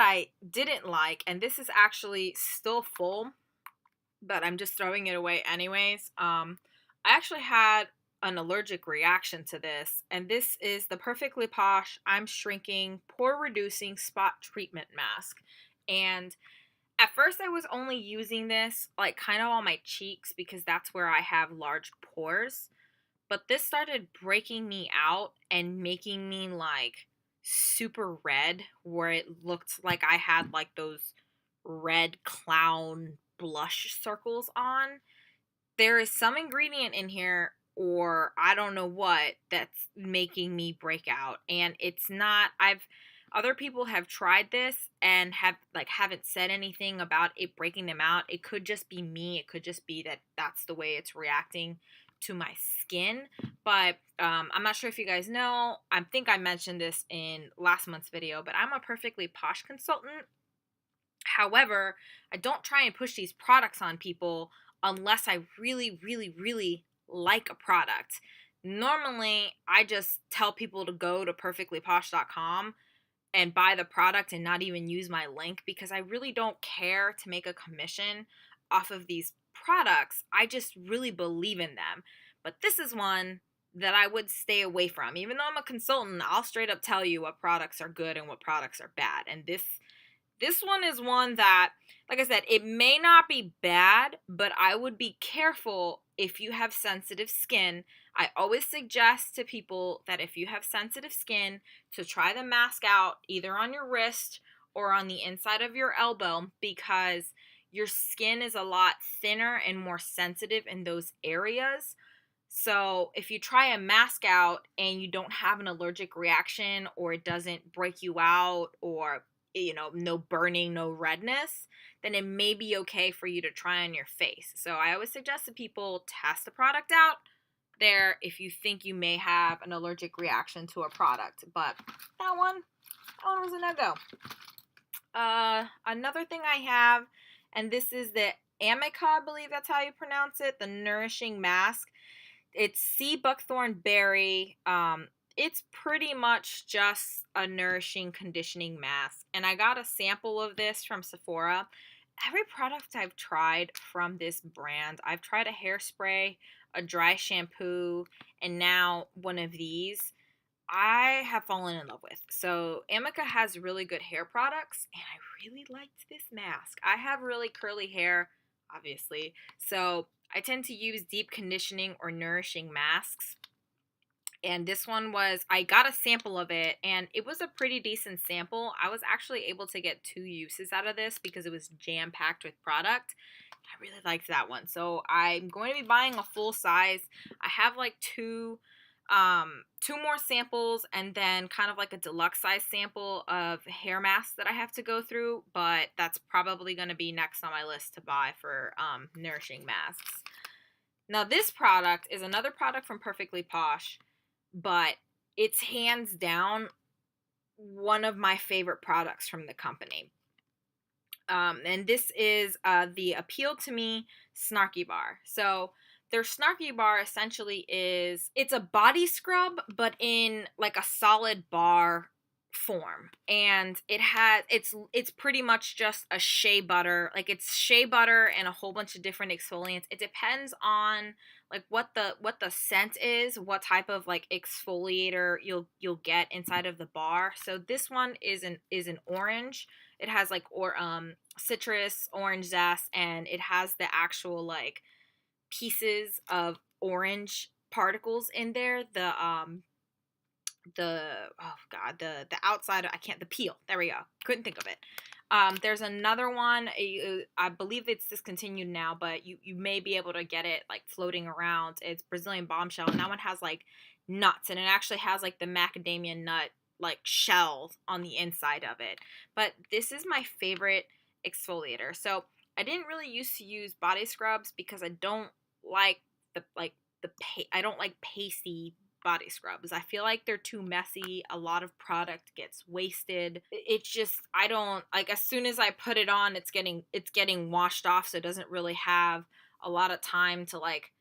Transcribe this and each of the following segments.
I didn't like, and this is actually still full, but I'm just throwing it away anyways. I actually had an allergic reaction to this, and this is the Perfectly Posh I'm Shrinking Pore Reducing Spot Treatment Mask. And at first, I was only using this like kind of on my cheeks because that's where I have large pores. But this started breaking me out and making me like super red, where it looked like I had like those red clown blush circles on. There is some ingredient in here, or I don't know what, that's making me break out. And it's not, other people have tried this and haven't said anything about it breaking them out. It could just be me. It could just be that that's the way it's reacting to my skin. But I'm not sure if you guys know. I think I mentioned this in last month's video, but I'm a Perfectly Posh consultant. However, I don't try and push these products on people unless I really, really, really like a product. Normally, I just tell people to go to perfectlyposh.com and buy the product and not even use my link because I really don't care to make a commission off of these products. I just really believe in them. But this is one that I would stay away from. Even though I'm a consultant, I'll straight up tell you what products are good and what products are bad. And this one is one that, like I said, it may not be bad, but I would be careful if you have sensitive skin. I always suggest to people that if you have sensitive skin, to try the mask out either on your wrist or on the inside of your elbow, because your skin is a lot thinner and more sensitive in those areas. So if you try a mask out and you don't have an allergic reaction, or it doesn't break you out, or no burning, no redness, then it may be okay for you to try on your face. So I always suggest that people test the product out there if you think you may have an allergic reaction to a product. But that one was a no-go. Another thing I have, and this is the Amica, I believe that's how you pronounce it, the Nourishing Mask. It's sea buckthorn berry. It's pretty much just a nourishing conditioning mask. And I got a sample of this from Sephora. Every product I've tried from this brand, I've tried a hairspray, a dry shampoo, and now one of these, I have fallen in love with. So Amica has really good hair products, and I really liked this mask. I have really curly hair, obviously, so I tend to use deep conditioning or nourishing masks. And this one I got a sample of it, and it was a pretty decent sample. I was actually able to get 2 uses out of this because it was jam-packed with product. I really liked that one. So I'm going to be buying a full size. I have like two more samples, and then kind of like a deluxe size sample of hair masks that I have to go through, but that's probably going to be next on my list to buy for nourishing masks. Now this product is another product from Perfectly Posh, but it's hands down one of my favorite products from the company. And this is the Appeal to Me Snarky Bar. So their Snarky Bar essentially it's a body scrub, but in like a solid bar form. And it's pretty much just a shea butter. Like it's shea butter and a whole bunch of different exfoliants. It depends on like what the scent is, what type of like exfoliator you'll get inside of the bar. So this one is an orange. It has like citrus, orange zest, and it has the actual like pieces of orange particles in there. The outside, I can't, the peel. There we go. Couldn't think of it. There's another one. I believe it's discontinued now, but you may be able to get it like floating around. It's Brazilian Bombshell, and that one has like nuts, and it actually has like the macadamia nut like shell on the inside of it. But this is my favorite exfoliator. So I didn't really used to use body scrubs because I don't like I don't like pasty body scrubs. I feel like they're too messy. A lot of product gets wasted. It's just I don't like, as soon as I put it on, it's getting washed off, so it doesn't really have a lot of time to like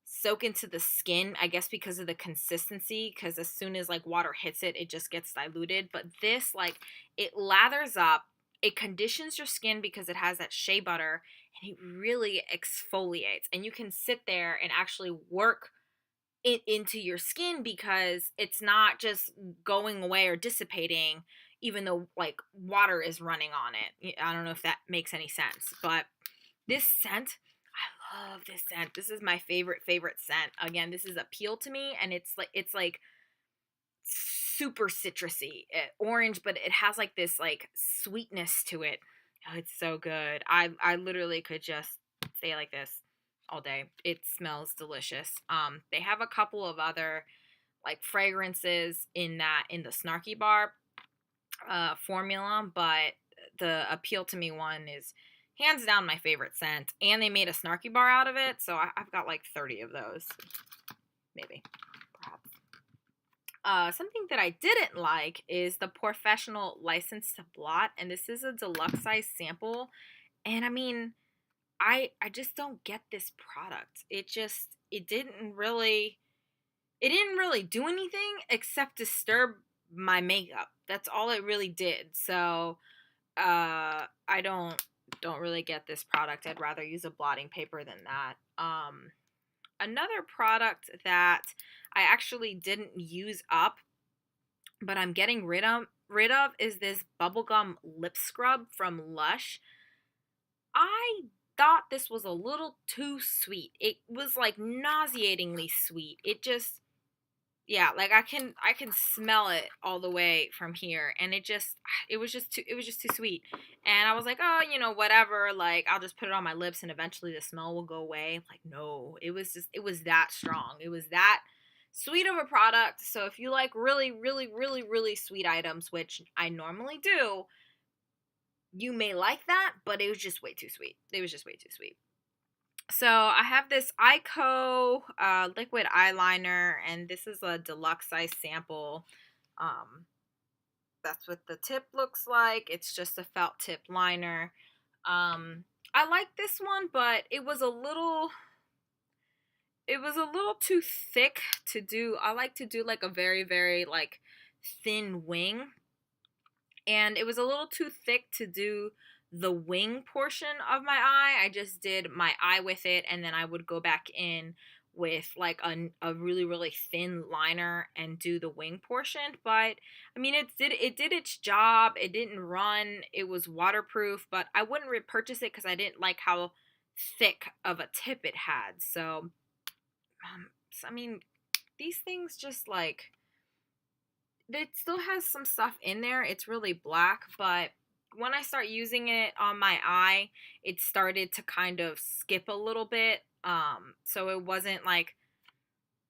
soak into the skin, I guess because of the consistency, because as soon as like water hits it, it just gets diluted. But this, like, it lathers up, it conditions your skin because it has that shea butter, and it really exfoliates. And you can sit there and actually work it into your skin because it's not just going away or dissipating even though like water is running on it. I don't know if that makes any sense, but this scent, I love this scent. This is my favorite scent. Again, this is Appeal to Me, and it's like super citrusy, orange, but it has like this like sweetness to it. Oh, it's so good. I literally could just stay like this all day. It smells delicious. They have a couple of other like fragrances in the Snarky Bar formula, but the Appeal to Me one is hands down my favorite scent. And they made a Snarky Bar out of it, so I've got like 30 of those, maybe, perhaps. Something that I didn't like is the Professional License to Blot, and this is a deluxe size sample. And I mean, I just don't get this product. It didn't really do anything except disturb my makeup. That's all it really did. So I don't really get this product. I'd rather use a blotting paper than that. Another product that I actually didn't use up, but I'm getting rid of is this bubblegum lip scrub from Lush. I thought this was a little too sweet. It was like nauseatingly sweet. It just, yeah, like I can smell it all the way from here, and it was just too sweet. And I was like, "Oh, whatever, like I'll just put it on my lips and eventually the smell will go away." Like, no, it was that strong. It was that sweet of a product. So if you like really really really really sweet items, which I normally do, you may like that, but it was just way too sweet. It was just way too sweet. So I have this Ico liquid eyeliner, and this is a deluxe size sample. Um, that's what the tip looks like. It's just a felt tip liner. I like this one, but it was a little too thick to do. I like to do like a very very like thin wing, and it was a little too thick to do the wing portion of my eye. I just did my eye with it, and then I would go back in with like a really really thin liner and do the wing portion. But I mean, it did its job. It didn't run. It was waterproof, but I wouldn't repurchase it because I didn't like how thick of a tip it had. So I mean, these things just like, it still has some stuff in there. It's really black, but when I start using it on my eye, it started to kind of skip a little bit. So it wasn't like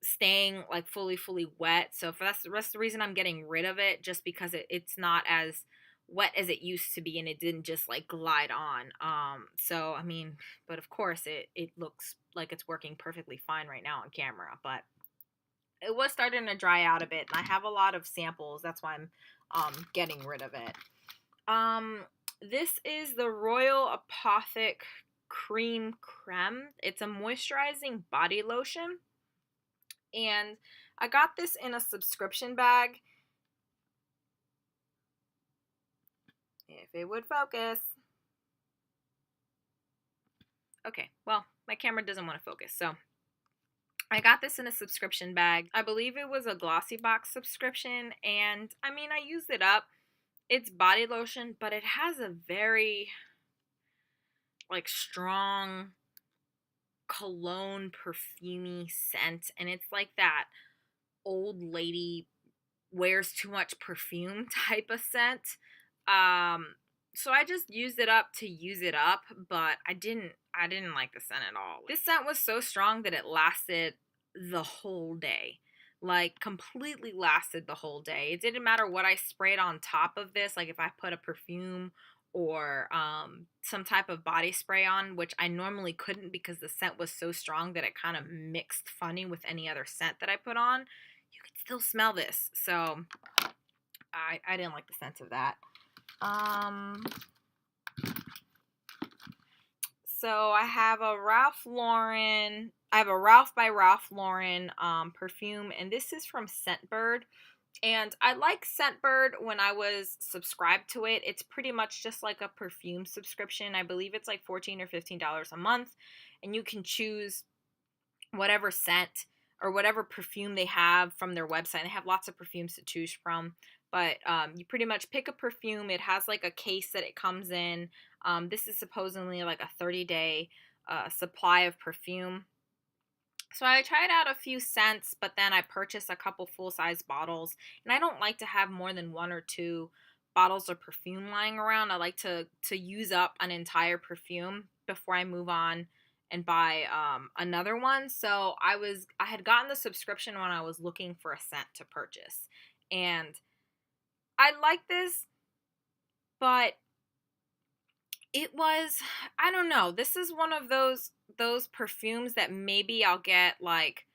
staying like fully wet. So for that's the rest of the reason I'm getting rid of it, just because it's not as wet as it used to be, and it didn't just like glide on. So I mean, but of course it looks like it's working perfectly fine right now on camera, but it was starting to dry out a bit, and I have a lot of samples. That's why I'm getting rid of it. This is the Royal Apothic Cream Creme. It's a moisturizing body lotion, and I got this in a subscription bag. If it would focus. Okay, well, my camera doesn't want to focus, so I got this in a subscription bag. I believe it was a Glossy Box subscription, and I mean, I used it up. It's body lotion, but it has a very like strong cologne perfumey scent, and it's like that old lady wears too much perfume type of scent. So I just used it up to use it up, but I didn't like the scent at all. This scent was so strong that it lasted the whole day. Like completely lasted the whole day. It didn't matter what I sprayed on top of this, like if I put a perfume or some type of body spray on, which I normally couldn't because the scent was so strong that it kind of mixed funny with any other scent that I put on. You could still smell this. So I didn't like the scent of that. So I have a Ralph by Ralph Lauren perfume, and this is from Scentbird. And I like Scentbird when I was subscribed to it. It's pretty much just like a perfume subscription. I believe it's like $14 or $15 a month. And you can choose whatever scent or whatever perfume they have from their website. They have lots of perfumes to choose from. But you pretty much pick a perfume. It has like a case that it comes in. This is supposedly like a 30-day supply of perfume. So I tried out a few scents, but then I purchased a couple full-size bottles. And I don't like to have more than one or two bottles of perfume lying around. I like to use up an entire perfume before I move on and buy another one. So I had gotten the subscription when I was looking for a scent to purchase. And I like this, but it was, I don't know. This is one of those perfumes that maybe I'll get like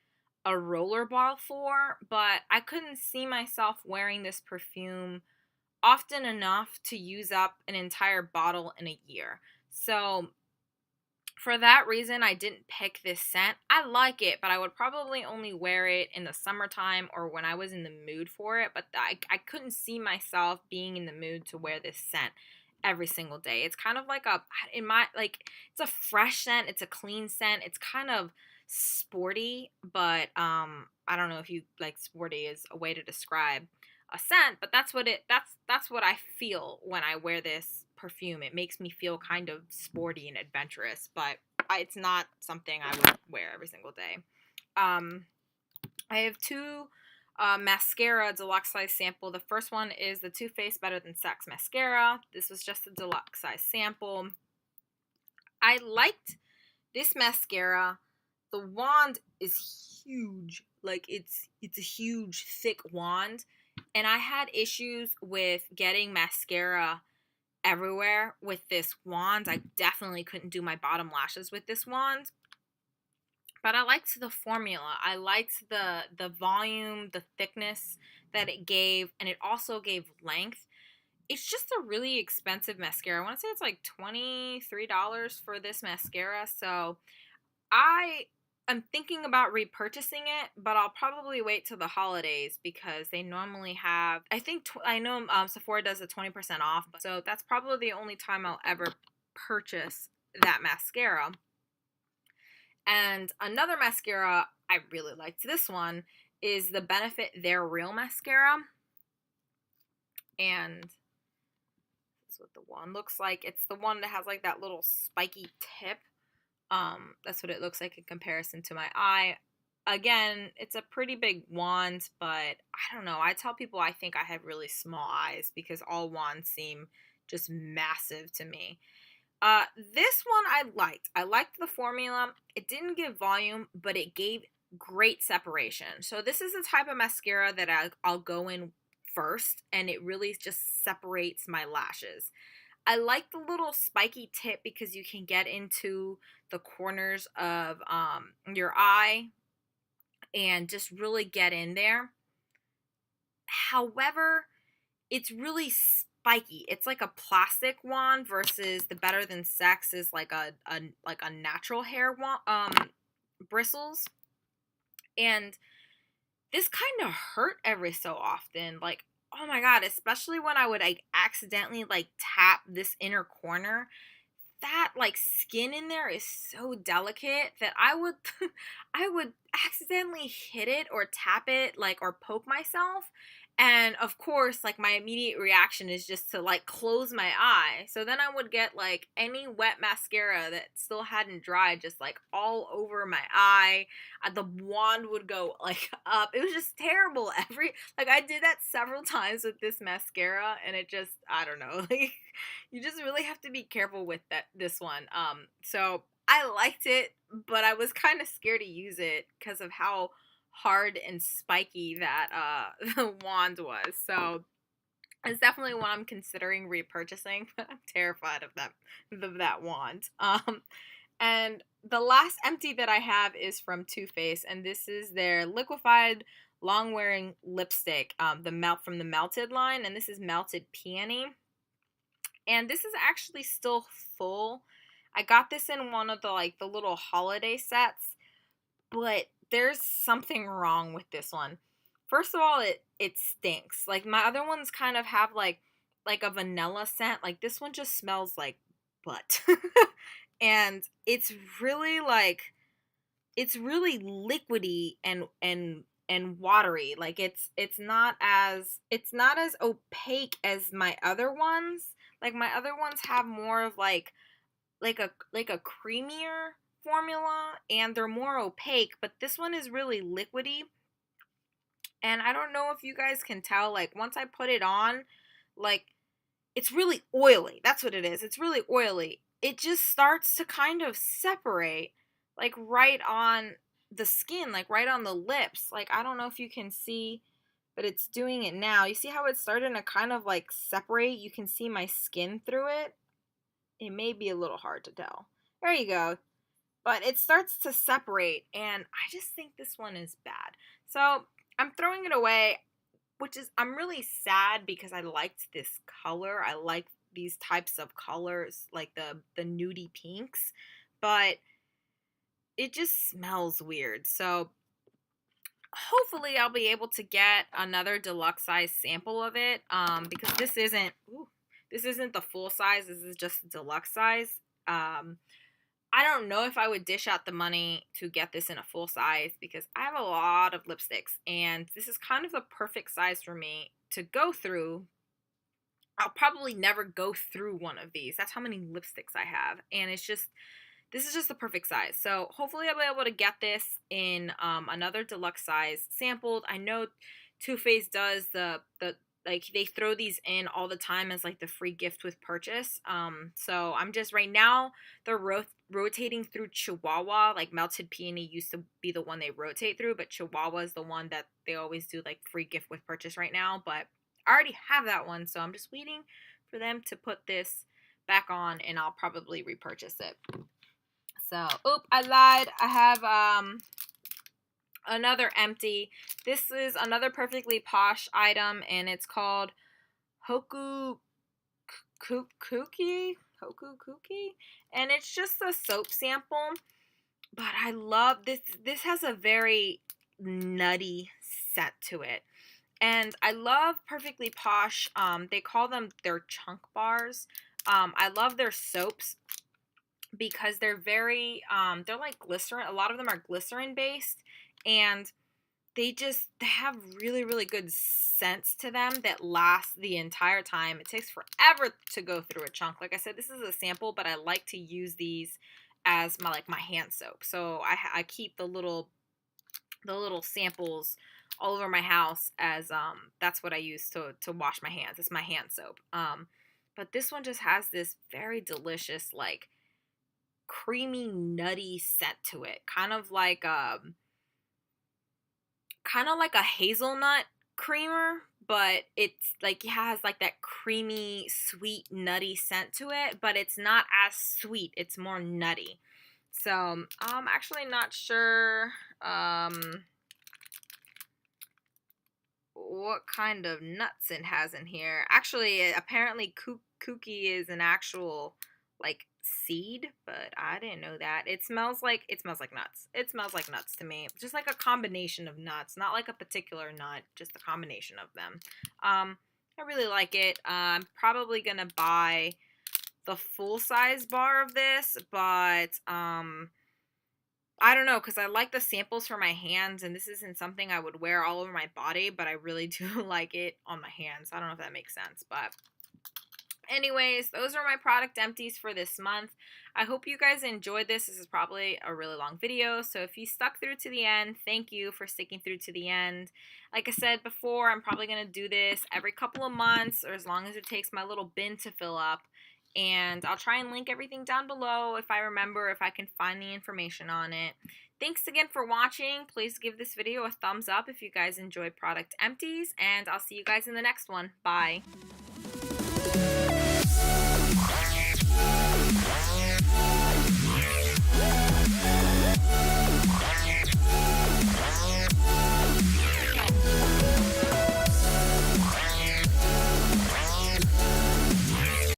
a roller ball for, but I couldn't see myself wearing this perfume often enough to use up an entire bottle in a year. So for that reason, I didn't pick this scent. I like it, but I would probably only wear it in the summertime or when I was in the mood for it. But I couldn't see myself being in the mood to wear this scent every single day. It's kind of like it's a fresh scent. It's a clean scent. It's kind of sporty, but I don't know if you like sporty is a way to describe a scent, but that's what I feel when I wear this perfume. It makes me feel kind of sporty and adventurous, but it's not something I would wear every single day. Um, I have two mascara deluxe size sample. The first one is the Too Faced Better Than Sex mascara. This was just a deluxe size sample. I liked this mascara. The wand is huge. Like it's a huge thick wand, and I had issues with getting mascara everywhere with this wand. I definitely couldn't do my bottom lashes with this wand. But I liked the formula. I liked the volume, the thickness that it gave, and it also gave length. It's just a really expensive mascara. I want to say it's like $23 for this mascara. So I am thinking about repurchasing it, but I'll probably wait till the holidays because they normally have. I know Sephora does a 20% off, so that's probably the only time I'll ever purchase that mascara. And another mascara I really liked, this one is the Benefit They're Real mascara, and this is what the wand looks like. It's the one that has like that little spiky tip. That's what it looks like in comparison to my eye. Again, it's a pretty big wand, but I don't know. I tell people I think I have really small eyes because all wands seem just massive to me. This one I liked. I liked the formula. It didn't give volume, but it gave great separation. So this is the type of mascara that I'll go in first, and it really just separates my lashes. I like the little spiky tip because you can get into the corners of your eye and just really get in there. However, it's really spiky. It's like a plastic wand versus the Better Than Sex is like a natural hair wand, bristles. And this kind of hurt every so often. Like, oh my god, especially when I would like accidentally like tap this inner corner. That like skin in there is so delicate that I would I would accidentally hit it or tap it like or poke myself, and of course like my immediate reaction is just to like close my eye. So then I would get like any wet mascara that still hadn't dried just like all over my eye. The wand would go like up. It was just terrible. I did that several times with this mascara, and it just, I don't know, like you just really have to be careful with this one. So I liked it, but I was kind of scared to use it because of how hard and spiky that the wand was. So it's definitely one I'm considering repurchasing, but I'm terrified of that wand. And the last empty that I have is from Too Faced, and this is their liquefied long wearing lipstick, from the Melted line, and this is Melted Peony. And this is actually still full. I got this in one of the little holiday sets, but there's something wrong with this one. First of all, it stinks. Like my other ones kind of have like a vanilla scent. Like this one just smells like butt. And it's really like it's really liquidy and watery. Like it's not as opaque as my other ones. Like my other ones have more of like a creamier formula and they're more opaque, but this one is really liquidy. And I don't know if you guys can tell, like once I put it on, like it's really oily. That's what it is. It's really oily. It just starts to kind of separate, like right on the skin, like right on the lips. Like I don't know if you can see, but it's doing it now. You see how it's starting to kind of like separate? You can see my skin through it. It may be a little hard to tell. There you go. But it starts to separate, and I just think this one is bad. So I'm throwing it away, which is, I'm really sad because I liked this color. I like these types of colors, like the nudie pinks, but it just smells weird. So hopefully I'll be able to get another deluxe size sample of it, because this isn't the full size. This is just deluxe size. I don't know if I would dish out the money to get this in a full size because I have a lot of lipsticks and this is kind of the perfect size for me to go through. I'll probably never go through one of these. That's how many lipsticks I have. And this is just the perfect size. So hopefully I'll be able to get this in another deluxe size sampled. I know Too Faced does the like they throw these in all the time as like the free gift with purchase. So I'm just right now they're rotating through Chihuahua. Like Melted Peony used to be the one they rotate through, but Chihuahua is the one that they always do like free gift with purchase right now. But I already have that one, so I'm just waiting for them to put this back on, and I'll probably repurchase it. So, oop, I lied. I have another empty. This is another perfectly posh item, and it's called Hoku Kuki, and it's just a soap sample. But I love this. This has a very nutty scent to it, and I love Perfectly Posh. They call them their chunk bars. I love their soaps because they're very they're like glycerin. A lot of them are glycerin based, and they have really really good scents to them that last the entire time. It takes forever to go through a chunk. Like I said, this is a sample, but I like to use these as my hand soap. So I keep the little samples all over my house as that's what I use to wash my hands. It's my hand soap. But this one just has this very delicious like creamy nutty scent to it, kind of like a hazelnut creamer, but it's like it has like that creamy sweet nutty scent to it, but it's not as sweet, it's more nutty. So I'm actually not sure what kind of nuts it has in here. Actually, apparently kooky is an actual like seed, but I didn't know that. It smells like nuts. It smells like nuts to me. Just like a combination of nuts, not like a particular nut, just a combination of them. I really like it. I'm probably gonna buy the full size bar of this, but I don't know, because I like the samples for my hands, and this isn't something I would wear all over my body, but I really do like it on my hands. I don't know if that makes sense, but anyways, those are my product empties for this month. I hope you guys enjoyed this. This is probably a really long video, so if you stuck through to the end, thank you for sticking through to the end. Like I said before, I'm probably going to do this every couple of months, or as long as it takes my little bin to fill up. And I'll try and link everything down below if I remember, if I can find the information on it. Thanks again for watching. Please give this video a thumbs up if you guys enjoyed product empties, and I'll see you guys in the next one. Bye.